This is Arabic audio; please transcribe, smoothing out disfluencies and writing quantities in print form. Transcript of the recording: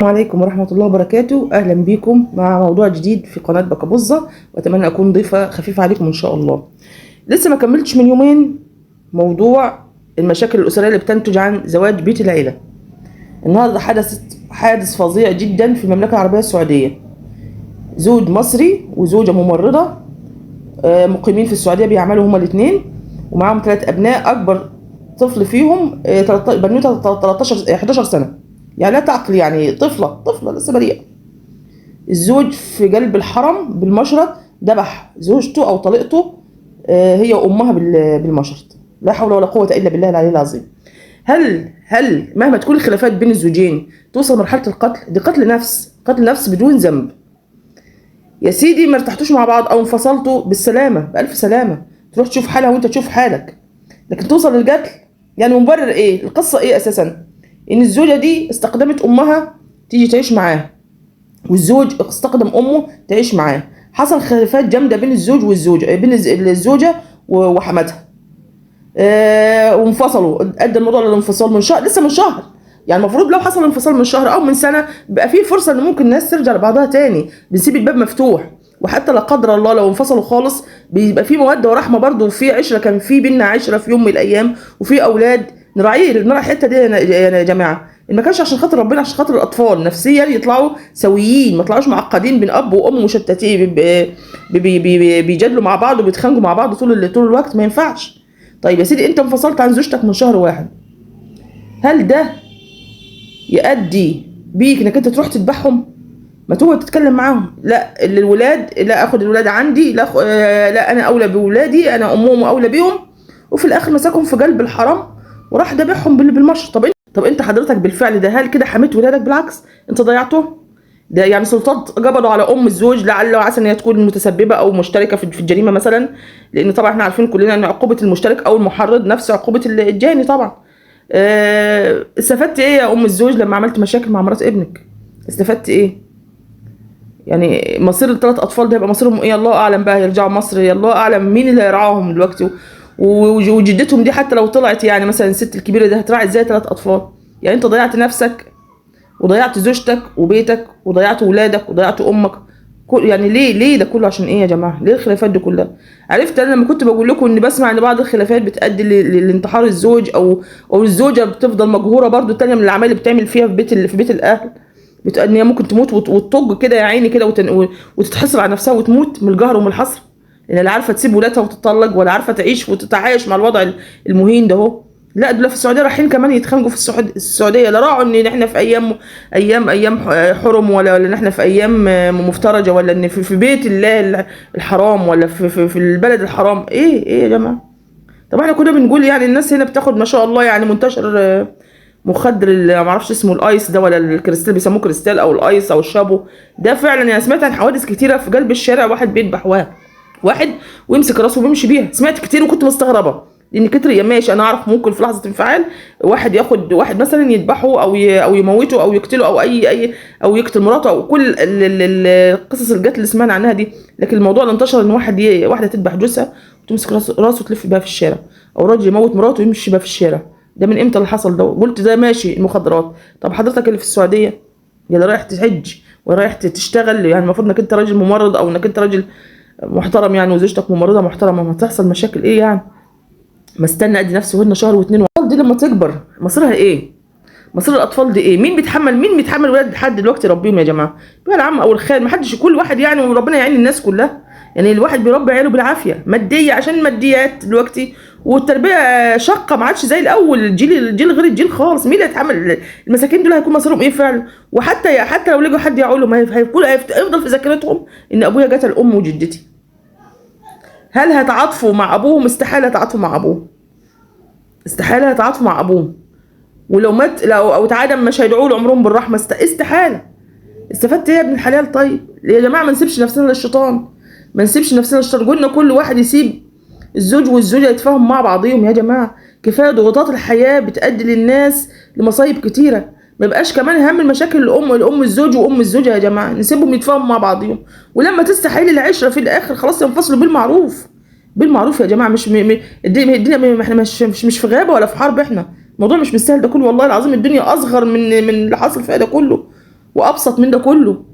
السلام عليكم ورحمة الله وبركاته. أهلا بكم مع موضوع جديد في قناة بكابوزة، وأتمنى أكون ضيفة خفيفة عليكم إن شاء الله. لسه ما كملتش من يومين موضوع المشاكل الأسرية اللي بتنتج عن زواج بيت العيلة. النهاردة حادث فظيع جدا في المملكة العربية السعودية. زوج مصري وزوجة ممرضة مقيمين في السعودية، بيعملوا هما الاثنين ومعاهم 3 أبناء. أكبر طفل فيهم بنوتة 11 سنة، يعني لا تعقل، يعني طفلة لسه بريئة. الزوج في قلب الحرم بالمشرط ذبح زوجته أو طليقته هي وأمها بالمشرط. لا حول ولا قوة إلا بالله العلي العظيم. هل مهما تكون الخلافات بين الزوجين توصل مرحلة القتل؟ دي قتل نفس بدون ذنب. يا سيدي ما ارتحتوش مع بعض أو انفصلتوا بالسلامة، بألف سلامة، تروح تشوف حالها وانت تشوف حالك، لكن توصل للقتل؟ يعني مبرر ايه؟ القصة ايه اساسا؟ ان الزوجة دي استقدمت امها تيجي تعيش معاه، والزوج استقدم امه تعيش معاه. حصل خلافات جامدة بين الزوج والزوجة، بين الزوجة وحماتها، وانفصلوا. ادى الموضوع للانفصال من شهر، لسه من شهر. يعني المفروض لو حصل انفصال من شهر او من سنة بيبقى فيه فرصة ان ممكن الناس ترجع لبعضها تاني، بنسيب الباب مفتوح. وحتى لا قدر الله لو انفصلوا خالص بيبقى في مودة ورحمة برضه، وفي عشرة، كان في بينا عشرة في يوم من الايام، وفي اولاد نراعي الحتة دي يا جماعة. ما كانش عشان خاطر ربنا، عشان خاطر الاطفال نفسيا يطلعوا سويين، ما يطلعوش معقدين بين اب وام مشتتين بيجادلوا مع بعض وبيتخانقوا مع بعض طول الوقت. ما ينفعش. طيب يا سيدي انت انفصلت عن زوجتك من شهر واحد، هل ده يؤدي بيك انك انت تروح تذبحهم؟ ما تقعد تتكلم معاهم، لا الولاد، لا اخد الولاد عندي، لا انا اولى بولادي، انا امهم اولى بيهم. وفي الاخر مسكهم في قلب الحرم وراح ذبحهم بالمشط. طب انت حضرتك بالفعل ده هل كده حميت ولادك؟ بالعكس انت ضيعتهم. ده يعني سلطات قبضوا على ام الزوج، لعل وعسى ان هي تكون متسببه او مشتركه في الجريمه مثلا، لان طبعا احنا عارفين كلنا ان عقوبه المشترك او المحرض نفس عقوبه الجاني طبعا. استفدت ايه يا ام الزوج لما عملت مشاكل مع مرات ابنك؟ استفدت ايه؟ يعني مصير ال3 اطفال ده يبقى مصيرهم ايه؟ الله اعلم بقى، يرجعوا مصر؟ الله اعلم مين اللي هيرعاهم دلوقتي. وجدتهم دي حتى لو طلعت، يعني مثلا الست الكبيره دي هتراعي ازاي 3 اطفال؟ يعني انت ضيعت نفسك وضيعت زوجتك وبيتك وضيعت ولادك وضيعت امك. يعني ليه ده كله؟ عشان ايه يا جماعه؟ ليه الخلافات دي كلها؟ عرفت انا لما كنت بقول لكم ان بسمع ان بعض الخلافات بتؤدي لانتحار الزوج، او الزوجه بتفضل مقهوره برضو التانيه من الاعمال اللي بتعمل فيها في بيت الاهل، بتؤدي ان هي ممكن تموت وتطج كده يا عيني كده وتتحسر على نفسها وتموت من القهر ومن الحسره، لان لا عارفه تسيب ولادها وتتطلق، ولا عارفه تعيش وتتعايش مع الوضع المهين ده اهو. لا دول في السعوديه رايحين كمان يتخانقوا في السعوديه، لا راعوا ان احنا في ايام حرم، ولا ان احنا في ايام مفترجه، ولا ان في بيت الله الحرام، ولا في البلد الحرام. ايه يا جماعه؟ طب احنا كنا بنقول يعني الناس هنا بتاخد ما شاء الله، يعني منتشر مخدر اللي ما اعرفش اسمه الايس ده ولا الكريستال، بيسموه كريستال او الايس او الشابو ده. فعلا انا سمعت عن حوادث كتيره في قلب الشارع، واحد بيذبح واحد ويمسك راسه ويمشي بيها. سمعت كتير وكنت مستغربه، لان كتر يا ماشي انا اعرف ممكن في لحظه انفعال واحد ياخد واحد مثلا يذبحه او يموته او يقتله او اي او يقتل مراته او كل القصص الجات اللي سمعنا عنها دي. لكن الموضوع اللي انتشر ان واحده تذبح جوزها وتمسك راسه تلف بيها في الشارع، او راجل يموت مراته ويمشي بيها في الشارع. ده من امتى اللي حصل ده؟ قلت ده ماشي المخدرات. طب حضرتك اللي في السعوديه اللي رايح تحج ورايح تشتغل، يعني المفروض انك انت راجل ممرض او انك انت راجل محترم يعني، وزوجتك ممرضه محترمه، ما تحصل مشاكل ايه يعني؟ ما استنى ادي نفسي هنا شهر واتنين. دي لما تكبر مصيرها ايه؟ مصير الاطفال دي ايه؟ مين بيتحمل ولاد لحد دلوقتي يربيهم يا جماعه؟ بقى العم او الخال، ما حدش، كل واحد يعني، وربنا يعين الناس كلها. يعني الواحد بيربي عياله بالعافيه ماديه عشان الماديات دلوقتي، والتربيه شاقه، ما عادش زي الاول. الجيل غير الجيل خالص. مين اللي هيتحمل؟ المساكين دول هيكون مصيرهم ايه فعلا؟ حتى لو لقوا حد يعولهم هيفضل في ذاكرتهم ان ابويا قتل امي وجدتي. هل هيتعاطفوا مع ابوهم؟ استحاله يتعاطفوا مع ابوهم، استحاله يتعاطفوا مع ابوهم. ولو مات او اتعدم مش هيدعوا له عمرهم بالرحمه، استحاله. استفدت ايه يا ابن الحلال؟ طيب يا جماعه ما نسيبش نفسنا للشيطان، ما نسيبش نفسنا للشيطان. قلنا كل واحد يسيب الزوج والزوجه يتفاهموا مع بعضهم يا جماعه. كفايه ضغوطات الحياه بتؤدي للناس لمصايب كتيره، ما يبقاش كمان هم المشاكل الام الزوج وام الزوجه يا جماعه. نسيبهم يتفاهموا مع بعضهم، ولما تستحيل العشره في الاخر خلاص ينفصلوا بالمعروف يا جماعه. مش الدنيا احنا مش في غابه ولا في حرب. احنا الموضوع مش مستاهل ده كله والله العظيم. الدنيا اصغر من اللي حاصل فيها ده كله. وابسط من ده كله.